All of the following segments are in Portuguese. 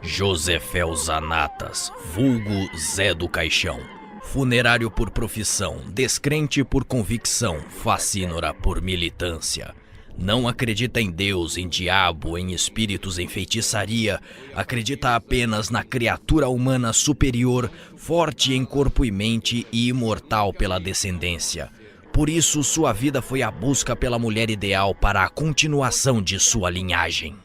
Josefel Zanatas, vulgo Zé do Caixão. Funerário por profissão, descrente por convicção, facínora por militância. Não acredita em Deus, em diabo, em espíritos, em feitiçaria. Acredita apenas na criatura humana superior, forte em corpo e mente e imortal pela descendência. Por isso, sua vida foi a busca pela mulher ideal para a continuação de sua linhagem.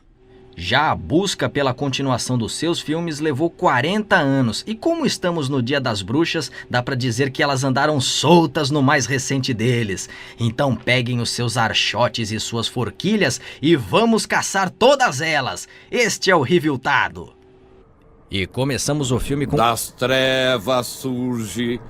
Já a busca pela continuação dos seus filmes levou 40 anos, e como estamos no Dia das Bruxas, dá pra dizer que elas andaram soltas no mais recente deles. Então peguem os seus archotes e suas forquilhas e vamos caçar todas elas. Este é o Reviltado. E começamos o filme com... Das trevas surge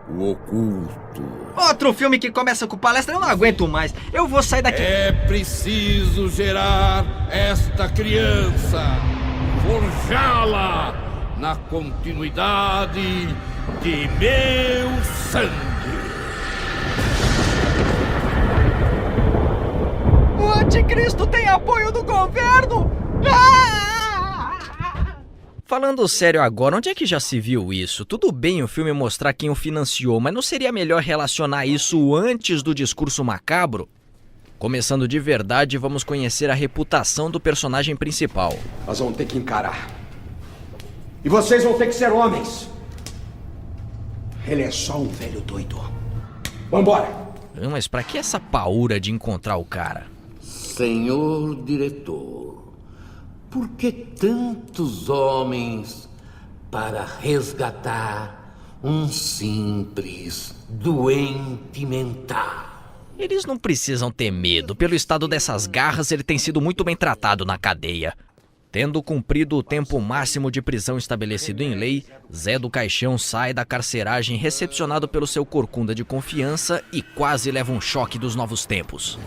o oculto. Outro filme que começa com palestra, eu não aguento mais. Eu vou sair daqui. É preciso gerar esta criança, forjá-la na continuidade de meu sangue. O anticristo tem apoio do governo? Falando sério agora, onde é que já se viu isso? Tudo bem o filme mostrar quem o financiou, mas não seria melhor relacionar isso antes do discurso macabro? Começando de verdade, vamos conhecer a reputação do personagem principal. Nós vamos ter que encarar. E vocês vão ter que ser homens. Ele é só um velho doido. Vambora! Mas pra que essa paura de encontrar o cara? Senhor diretor, por que tantos homens para resgatar um simples doente mental? Eles não precisam ter medo. Pelo estado dessas garras, ele tem sido muito bem tratado na cadeia. Tendo cumprido o tempo máximo de prisão estabelecido em lei, Zé do Caixão sai da carceragem recepcionado pelo seu corcunda de confiança e quase leva um choque dos novos tempos.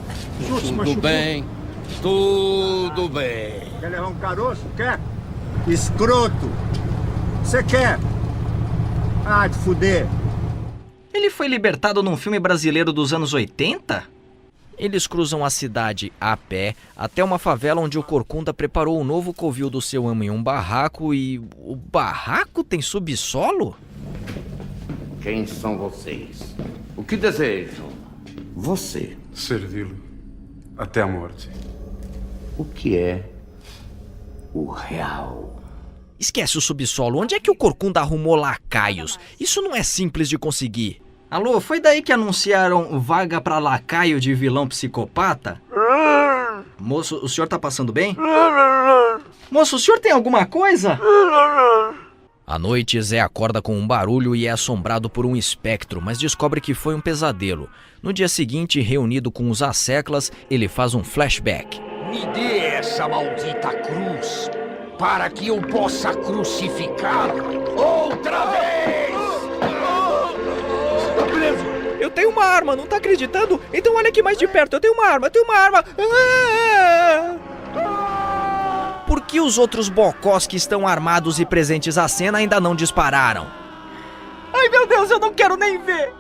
Tudo bem, tudo bem. Quer levar um caroço? Quer? Escroto! Você quer? Ah, te fuder! Ele foi libertado num filme brasileiro dos anos 80? Eles cruzam a cidade a pé até uma favela onde o corcunda preparou um novo covil do seu amo em um barraco e... o barraco tem subsolo? Quem são vocês? O que desejam? Você. Servi-lo até a morte. O que é o real? Esquece o subsolo. Onde é que o corcunda arrumou lacaios? Isso não é simples de conseguir. Alô, foi daí que anunciaram vaga pra lacaio de vilão psicopata? Moço, o senhor tá passando bem? Moço, o senhor tem alguma coisa? À noite, Zé acorda com um barulho e é assombrado por um espectro, mas descobre que foi um pesadelo. No dia seguinte, reunido com os asseclas, ele faz um flashback. Me dê essa maldita cruz, para que eu possa crucificá-lo outra vez! Está preso! Eu tenho uma arma, não tá acreditando? Então olha aqui mais de perto, eu tenho uma arma! Por que os outros bocós que estão armados e presentes à cena ainda não dispararam? Ai meu Deus, eu não quero nem ver!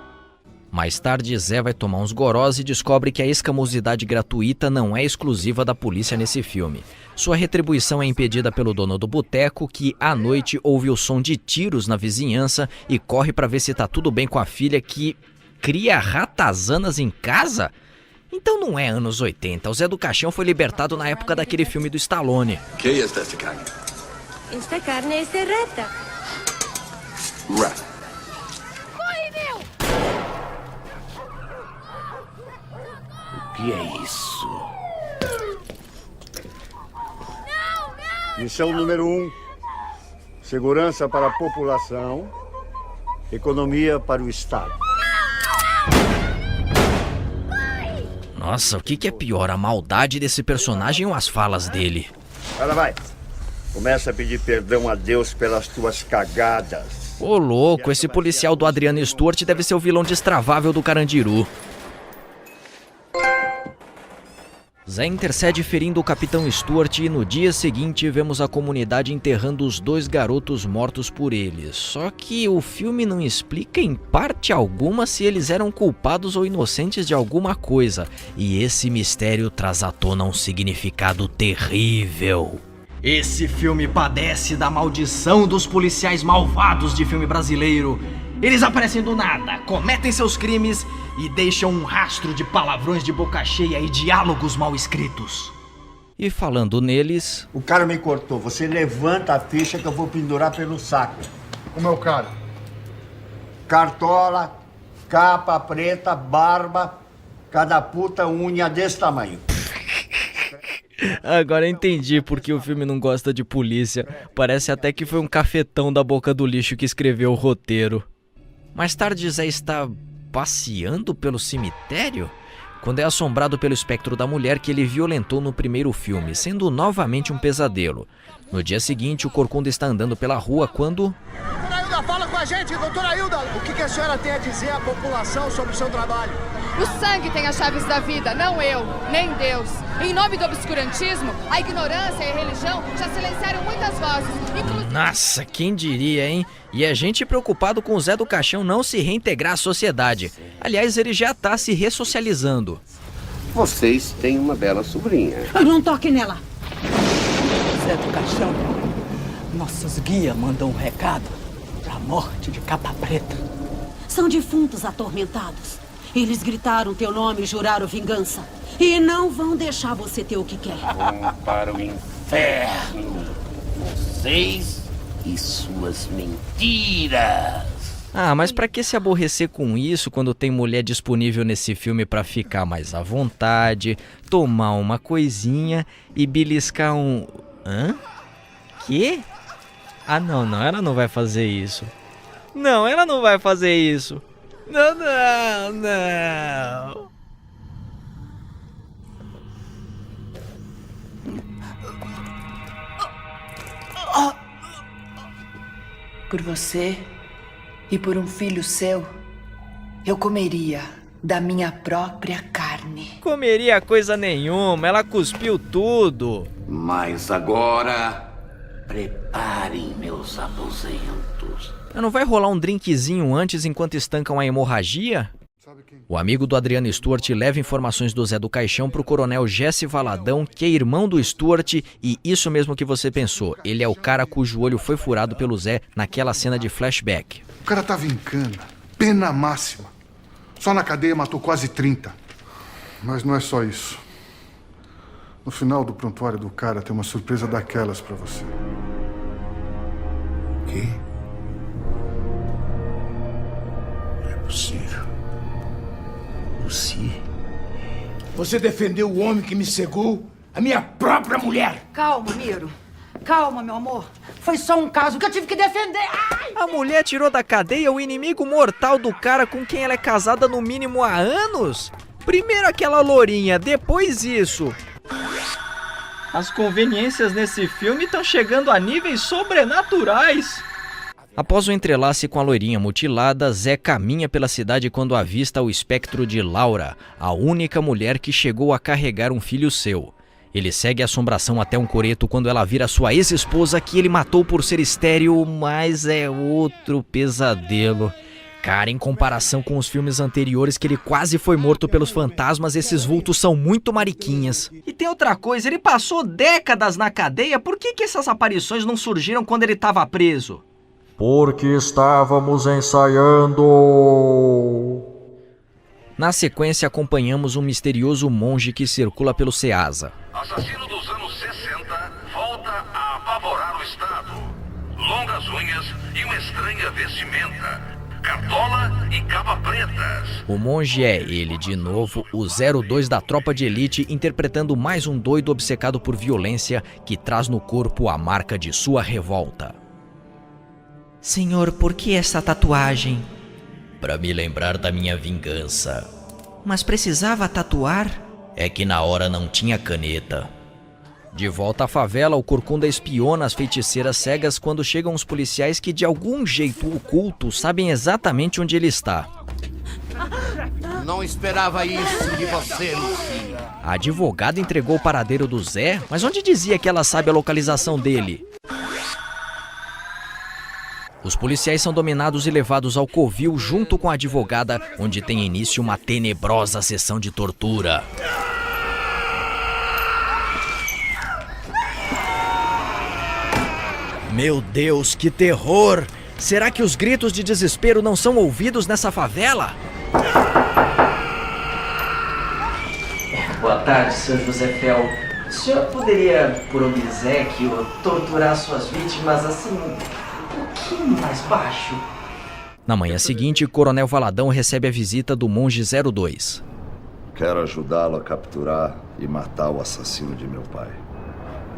Mais tarde, Zé vai tomar uns gorós e descobre que a escamosidade gratuita não é exclusiva da polícia nesse filme. Sua retribuição é impedida pelo dono do boteco, que à noite ouve o som de tiros na vizinhança e corre para ver se tá tudo bem com a filha que cria ratazanas em casa? Então não é anos 80. O Zé do Caixão foi libertado na época daquele filme do Stallone. Que é esta carne? Esta carne é rata. Rat. O que é isso? Missão número 1. Segurança para a população. Economia para o Estado. Nossa, o que é pior, a maldade desse personagem ou as falas dele? Ela vai. Começa a pedir perdão a Deus pelas tuas cagadas. Ô louco, esse policial do Adriano Stewart deve ser o vilão destravável do Carandiru. Zé intercede ferindo o Capitão Stewart e no dia seguinte vemos a comunidade enterrando os dois garotos mortos por eles. Só que o filme não explica em parte alguma se eles eram culpados ou inocentes de alguma coisa. E esse mistério traz à tona um significado terrível. Esse filme padece da maldição dos policiais malvados de filme brasileiro. Eles aparecem do nada, cometem seus crimes e deixam um rastro de palavrões de boca cheia e diálogos mal escritos. E falando neles... O cara me cortou. Você levanta a ficha que eu vou pendurar pelo saco. Como é o cara? Cartola, capa preta, barba, cada puta unha desse tamanho. Agora eu entendi porque o filme não gosta de polícia. Parece até que foi um cafetão da boca do lixo que escreveu o roteiro. Mais tarde, Zé está passeando pelo cemitério quando é assombrado pelo espectro da mulher que ele violentou no primeiro filme, sendo novamente um pesadelo. No dia seguinte, o Corcunda está andando pela rua quando... Doutora Hilda, fala com a gente, doutora Hilda! O que a senhora tem a dizer à população sobre o seu trabalho? O sangue tem as chaves da vida, não eu, nem Deus. Em nome do obscurantismo, a ignorância e a religião já silenciaram muitas vozes. Nossa, quem diria, hein? E a gente preocupado com o Zé do Caixão não se reintegrar à sociedade. Aliás, ele já tá se ressocializando. Vocês têm uma bela sobrinha. Não toque nela. Zé do Caixão, nossos guias mandam um recado pra morte de Capa Preta. São defuntos atormentados. Eles gritaram teu nome e juraram vingança. E não vão deixar você ter o que quer. Vão para o inferno. Vocês e suas mentiras. Ah, mas pra que se aborrecer com isso quando tem mulher disponível nesse filme pra ficar mais à vontade, tomar uma coisinha e beliscar um... Hã? Quê? Ah, não, ela não vai fazer isso. Não, ela não vai fazer isso. Não. Por você e por um filho seu, eu comeria da minha própria carne. Comeria coisa nenhuma, ela cuspiu tudo. Mas agora, preparem meus aposentos. Não vai rolar um drinkzinho antes enquanto estancam a hemorragia? O amigo do Adriano Stuart leva informações do Zé do Caixão pro coronel Jesse Valadão, que é irmão do Stuart, e isso mesmo que você pensou, ele é o cara cujo olho foi furado pelo Zé naquela cena de flashback. O cara tava em cana, pena máxima. Só na cadeia matou quase 30. Mas não é só isso. No final do prontuário do cara tem uma surpresa daquelas pra você. Quê? Não é possível. Lucy? Você defendeu o homem que me cegou? A minha própria mulher! Calma, Miro. Calma, meu amor. Foi só um caso que eu tive que defender. Ai! A mulher tirou da cadeia o inimigo mortal do cara com quem ela é casada no mínimo há anos? Primeiro aquela lourinha, depois isso. As conveniências nesse filme estão chegando a níveis sobrenaturais. Após o entrelace com a loirinha mutilada, Zé caminha pela cidade quando avista o espectro de Laura, a única mulher que chegou a carregar um filho seu. Ele segue a assombração até um coreto quando ela vira sua ex-esposa que ele matou por ser estéril, mas é outro pesadelo. Cara, em comparação com os filmes anteriores que ele quase foi morto pelos fantasmas, esses vultos são muito mariquinhas. E tem outra coisa, ele passou décadas na cadeia, por que essas aparições não surgiram quando ele estava preso? Porque estávamos ensaiando. Na sequência, acompanhamos um misterioso monge que circula pelo Ceasa. Assassino dos anos 60 volta a apavorar o estado. Longas unhas e uma estranha vestimenta. Cartola e capa pretas. O monge é ele, de novo, o 02 da tropa de elite, interpretando mais um doido obcecado por violência que traz no corpo a marca de sua revolta. Senhor, por que essa tatuagem? Pra me lembrar da minha vingança. Mas precisava tatuar? É que na hora não tinha caneta. De volta à favela, o Corcunda espiona as feiticeiras cegas quando chegam os policiais que de algum jeito oculto sabem exatamente onde ele está. Não esperava isso de você, Lucy. A advogada entregou o paradeiro do Zé, mas onde dizia que ela sabe a localização dele? Os policiais são dominados e levados ao covil junto com a advogada, onde tem início uma tenebrosa sessão de tortura. Meu Deus, que terror! Será que os gritos de desespero não são ouvidos nessa favela? Boa tarde, Sr. José Fel. O senhor poderia, por obséquio, torturar suas vítimas assim, um pouquinho mais baixo? Na manhã seguinte, Coronel Valadão recebe a visita do monge 02. Quero ajudá-lo a capturar e matar o assassino de meu pai.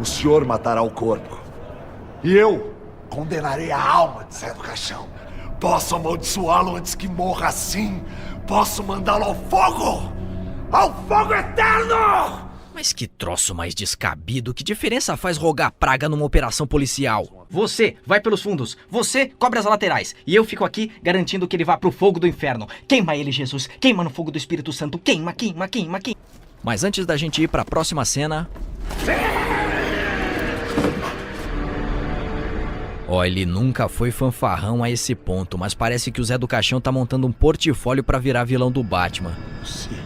O senhor matará o corpo. E eu condenarei a alma de Zé do Caixão. Posso amaldiçoá-lo antes que morra assim. Posso mandá-lo ao fogo! Ao fogo eterno! Mas que troço mais descabido. Que diferença faz rogar praga numa operação policial? Você vai pelos fundos. Você cobre as laterais. E eu fico aqui garantindo que ele vá pro fogo do inferno. Queima ele, Jesus. Queima no fogo do Espírito Santo. Queima, queima, queima, queima. Mas antes da gente ir pra próxima cena... Ó, ele nunca foi fanfarrão a esse ponto, mas parece que o Zé do Caixão tá montando um portfólio pra virar vilão do Batman. Sim.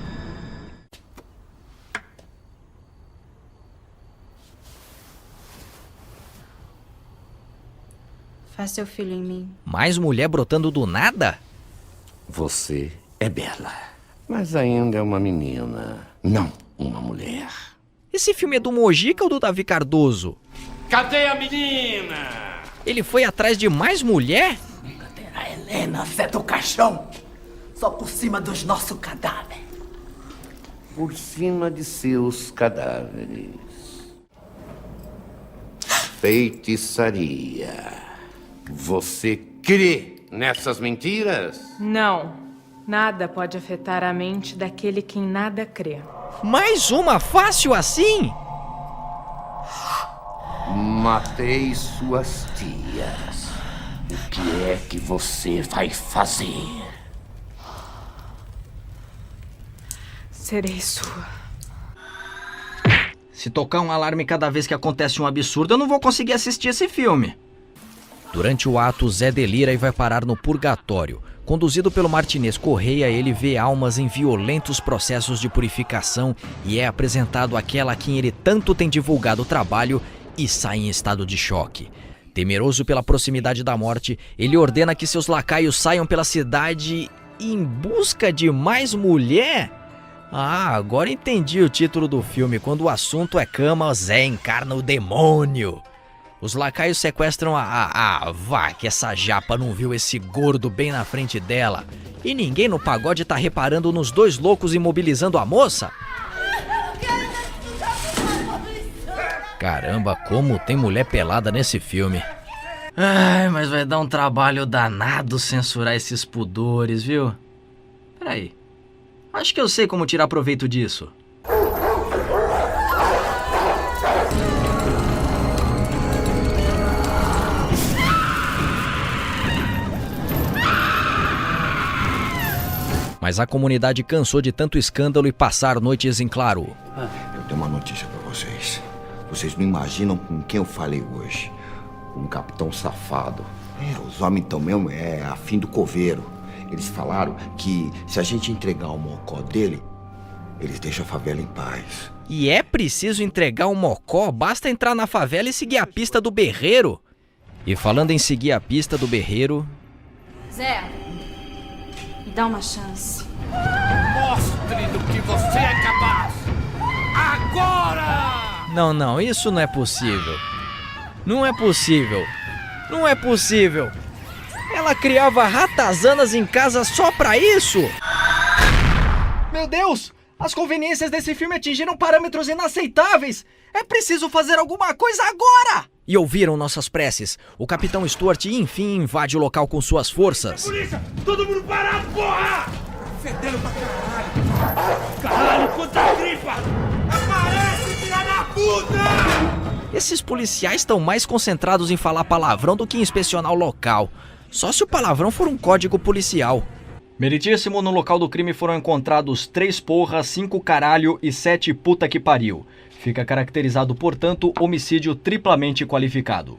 Faz seu filho em mim. Mais mulher brotando do nada? Você é bela, mas ainda é uma menina, não uma mulher. Esse filme é do Mojica ou do Davi Cardoso? Cadê a menina? Ele foi atrás de mais mulher? Cadê a Helena, Zé do Caixão? Só por cima dos nossos cadáveres. Por cima de seus cadáveres. Feitiçaria. Você crê nessas mentiras? Não. Nada pode afetar a mente daquele que em nada crê. Mais uma fácil assim? Matei suas tias. O que é que você vai fazer? Serei sua. Se tocar um alarme cada vez que acontece um absurdo, eu não vou conseguir assistir esse filme. Durante o ato, Zé delira e vai parar no purgatório. Conduzido pelo Martinez Correia, ele vê almas em violentos processos de purificação e é apresentado àquela a quem ele tanto tem divulgado o trabalho e sai em estado de choque. Temeroso pela proximidade da morte, ele ordena que seus lacaios saiam pela cidade em busca de mais mulher? Ah, agora entendi o título do filme. Quando o assunto é cama, Zé encarna o demônio. Os lacaios sequestram vá, que essa japa não viu esse gordo bem na frente dela. E ninguém no pagode tá reparando nos dois loucos imobilizando a moça? Caramba, como tem mulher pelada nesse filme. Ai, mas vai dar um trabalho danado censurar esses pudores, viu? Peraí. Acho que eu sei como tirar proveito disso. Mas a comunidade cansou de tanto escândalo e passar noites em claro. Eu tenho uma notícia pra vocês. Vocês não imaginam com quem eu falei hoje. Um capitão safado. Os homens então mesmo afim do coveiro. Eles falaram que se a gente entregar o mocó dele, eles deixam a favela em paz. E é preciso entregar o mocó? Basta entrar na favela e seguir a pista do berreiro. E falando em seguir a pista do berreiro... Zé, me dá uma chance. Mostre do que você é capaz! Agora! Não, isso não é possível. Não é possível. Não é possível. Ela criava ratazanas em casa só pra isso? Meu Deus! As conveniências desse filme atingiram parâmetros inaceitáveis! É preciso fazer alguma coisa agora! E ouviram nossas preces. O Capitão Stuart, enfim, invade o local com suas forças. Polícia! Todo mundo parado, porra! Fedendo pra caralho! Caralho, quanta gripa! Aparece, filha da puta! Esses policiais estão mais concentrados em falar palavrão do que em inspecionar o local. Só se o palavrão for um código policial. Meritíssimo, no local do crime foram encontrados 3 porra, 5 caralho e 7 puta que pariu. Fica caracterizado, portanto, homicídio triplamente qualificado.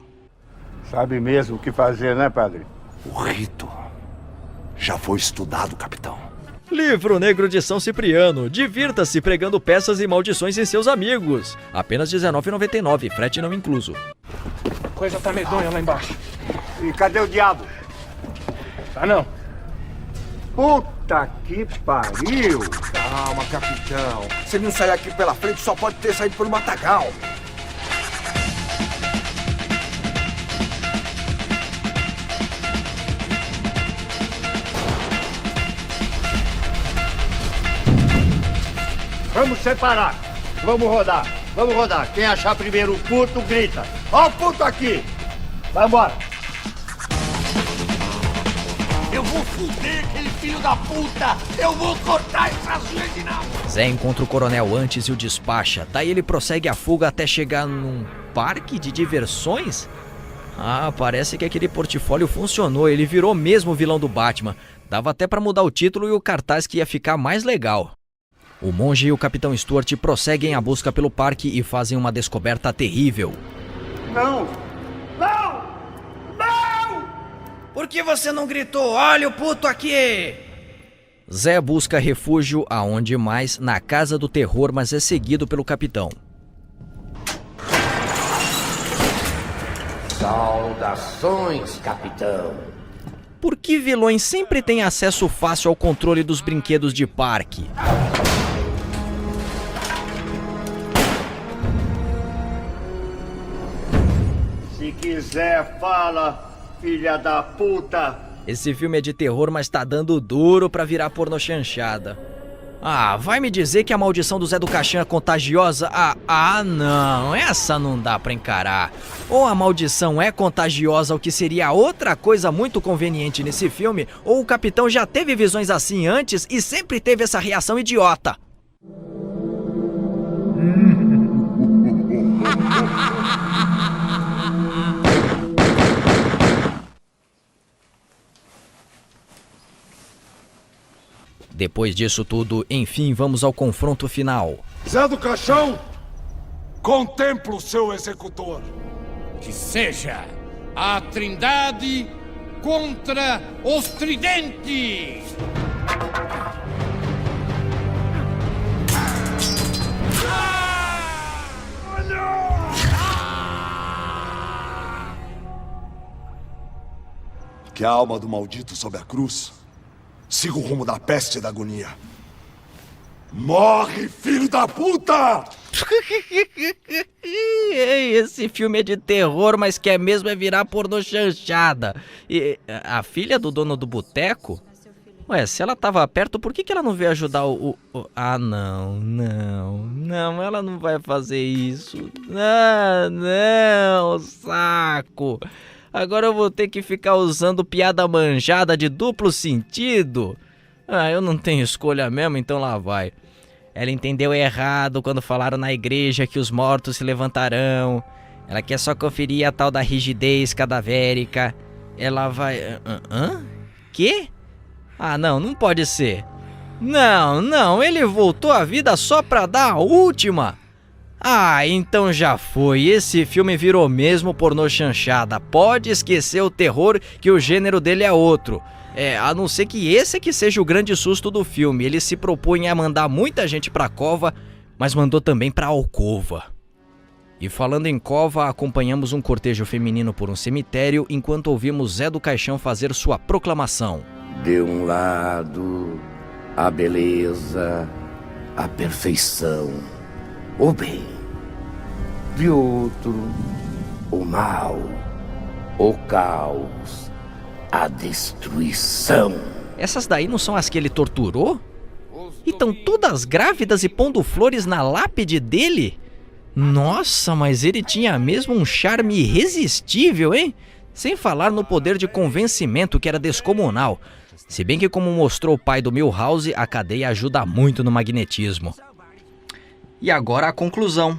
Sabe mesmo o que fazer, né, padre? O rito já foi estudado, capitão. Livro Negro de São Cipriano. Divirta-se pregando peças e maldições em seus amigos. Apenas R$19,99, frete não incluso. coisa tá medonha lá embaixo. E cadê o diabo? Tá não. Puta que pariu! Calma, capitão. Se não sair aqui pela frente, só pode ter saído pelo matagal. Vamos separar. Vamos rodar. Vamos rodar. Quem achar primeiro o puto, grita. Ó o puto aqui. Vai embora. Eu vou fuder aquele filho da puta! Eu vou cortar essas unhas de nabo! Zé encontra o coronel antes e o despacha. Daí ele prossegue a fuga até chegar num parque de diversões? Ah, parece que aquele portfólio funcionou. Ele virou mesmo o vilão do Batman. Dava até pra mudar o título e o cartaz que ia ficar mais legal. O monge e o capitão Stuart prosseguem a busca pelo parque e fazem uma descoberta terrível. Não! Não! Não! Por que você não gritou? Olha o puto aqui! Zé busca refúgio aonde mais? Na casa do terror, mas é seguido pelo capitão. Saudações, capitão. Por que vilões sempre têm acesso fácil ao controle dos brinquedos de parque? Se quiser, fala, filha da puta. Esse filme é de terror, mas tá dando duro pra virar porno chanchada. Ah, vai me dizer que a maldição do Zé do Caixão é contagiosa? Não, essa não dá pra encarar. Ou a maldição é contagiosa, o que seria outra coisa muito conveniente nesse filme, ou o capitão já teve visões assim antes e sempre teve essa reação idiota. Depois disso tudo, enfim, vamos ao confronto final. Zé do Caixão, contempla o seu executor. Que seja a Trindade contra os Tridentes! Que a alma do maldito sob a cruz siga o rumo da peste e da agonia. Morre, filho da puta! Esse filme é de terror, mas quer mesmo é virar pornô chanchada. E a filha do dono do boteco? Ué, se ela tava perto, por que ela não veio ajudar o... Ah, não, ela não vai fazer isso. Não, saco. Agora eu vou ter que ficar usando piada manjada de duplo sentido. Ah, eu não tenho escolha mesmo, então lá vai. Ela entendeu errado quando falaram na igreja que os mortos se levantarão. Ela quer só conferir a tal da rigidez cadavérica. Ela vai... Quê? Ah, não pode ser. Não, ele voltou à vida só pra dar a última. Ah, então já foi. Esse filme virou mesmo pornô chanchada. Pode esquecer o terror, que o gênero dele é outro. A não ser que esse que seja o grande susto do filme. Ele se propunha a mandar muita gente pra cova, mas mandou também pra alcova. E falando em cova, acompanhamos um cortejo feminino por um cemitério enquanto ouvimos Zé do Caixão fazer sua proclamação. De um lado, a beleza, a perfeição, o bem. De outro, o mal, o caos, a destruição. Essas daí não são as que ele torturou? E estão todas grávidas e pondo flores na lápide dele? Nossa, mas ele tinha mesmo um charme irresistível, hein? Sem falar no poder de convencimento que era descomunal. Se bem que, como mostrou o pai do Milhouse, a cadeia ajuda muito no magnetismo. E agora a conclusão.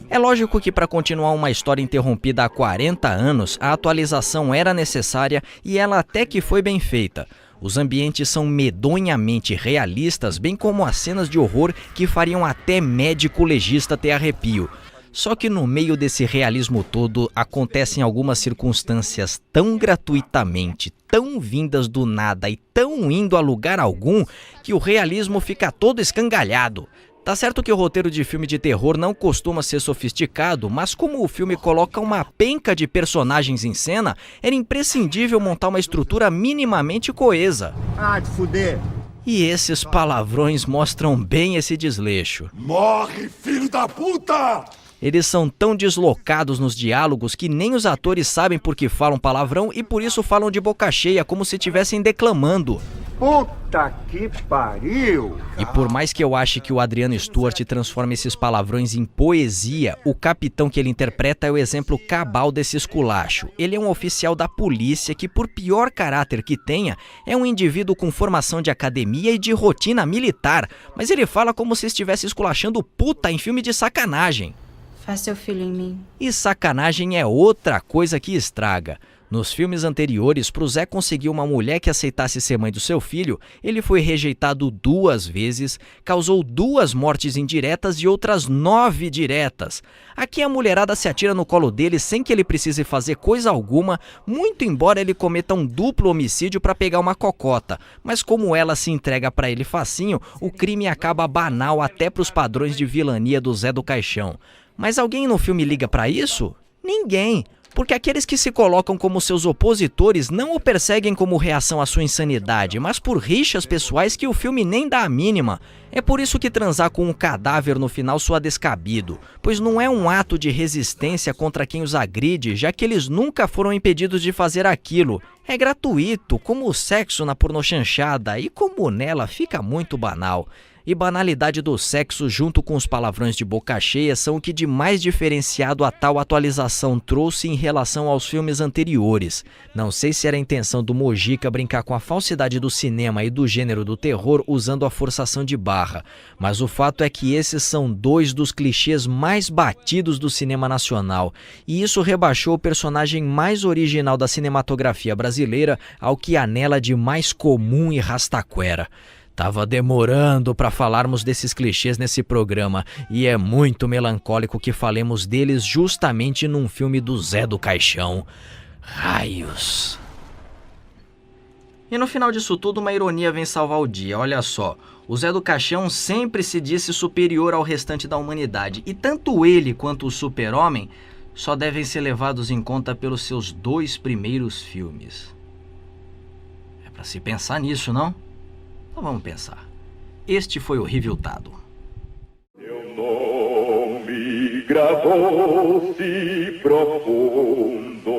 É lógico que para continuar uma história interrompida há 40 anos, a atualização era necessária e ela até que foi bem feita. Os ambientes são medonhamente realistas, bem como as cenas de horror que fariam até médico legista ter arrepio. Só que no meio desse realismo todo, acontecem algumas circunstâncias tão gratuitamente, tão vindas do nada e tão indo a lugar algum, que o realismo fica todo escangalhado. Tá certo que o roteiro de filme de terror não costuma ser sofisticado, mas como o filme coloca uma penca de personagens em cena, era imprescindível montar uma estrutura minimamente coesa. Ah, de fuder! E esses palavrões mostram bem esse desleixo. Morre, filho da puta! Eles são tão deslocados nos diálogos que nem os atores sabem por que falam palavrão e por isso falam de boca cheia, como se estivessem declamando. Puta que pariu! E por mais que eu ache que o Adriano Stewart transforma esses palavrões em poesia, o capitão que ele interpreta é o exemplo cabal desse esculacho. Ele é um oficial da polícia que, por pior caráter que tenha, é um indivíduo com formação de academia e de rotina militar, mas ele fala como se estivesse esculachando puta em filme de sacanagem. Faz seu filho em mim. E sacanagem é outra coisa que estraga. Nos filmes anteriores, pro Zé conseguir uma mulher que aceitasse ser mãe do seu filho, ele foi rejeitado 2 vezes, causou 2 mortes indiretas e outras 9 diretas. Aqui a mulherada se atira no colo dele sem que ele precise fazer coisa alguma, muito embora ele cometa um duplo homicídio para pegar uma cocota. Mas como ela se entrega para ele facinho, o crime acaba banal até pros padrões de vilania do Zé do Caixão. Mas alguém no filme liga para isso? Ninguém. Porque aqueles que se colocam como seus opositores não o perseguem como reação à sua insanidade, mas por rixas pessoais que o filme nem dá a mínima. É por isso que transar com um cadáver no final soa descabido, pois não é um ato de resistência contra quem os agride, já que eles nunca foram impedidos de fazer aquilo. É gratuito, como o sexo na pornochanchada, e como nela fica muito banal. E banalidade do sexo junto com os palavrões de boca cheia são o que de mais diferenciado a tal atualização trouxe em relação aos filmes anteriores. Não sei se era a intenção do Mojica brincar com a falsidade do cinema e do gênero do terror usando a forçação de barra, mas o fato é que esses são 2 dos clichês mais batidos do cinema nacional, e isso rebaixou o personagem mais original da cinematografia brasileira ao que anela de mais comum e rastaquera. Tava demorando para falarmos desses clichês nesse programa, e é muito melancólico que falemos deles justamente num filme do Zé do Caixão. Raios. E no final disso tudo, uma ironia vem salvar o dia. Olha só, o Zé do Caixão sempre se disse superior ao restante da humanidade, e tanto ele quanto o Super-Homem só devem ser levados em conta pelos seus 2 primeiros filmes. É para se pensar nisso, não? Então vamos pensar. Este foi o Reviltado. Teu nome gravou-se profundo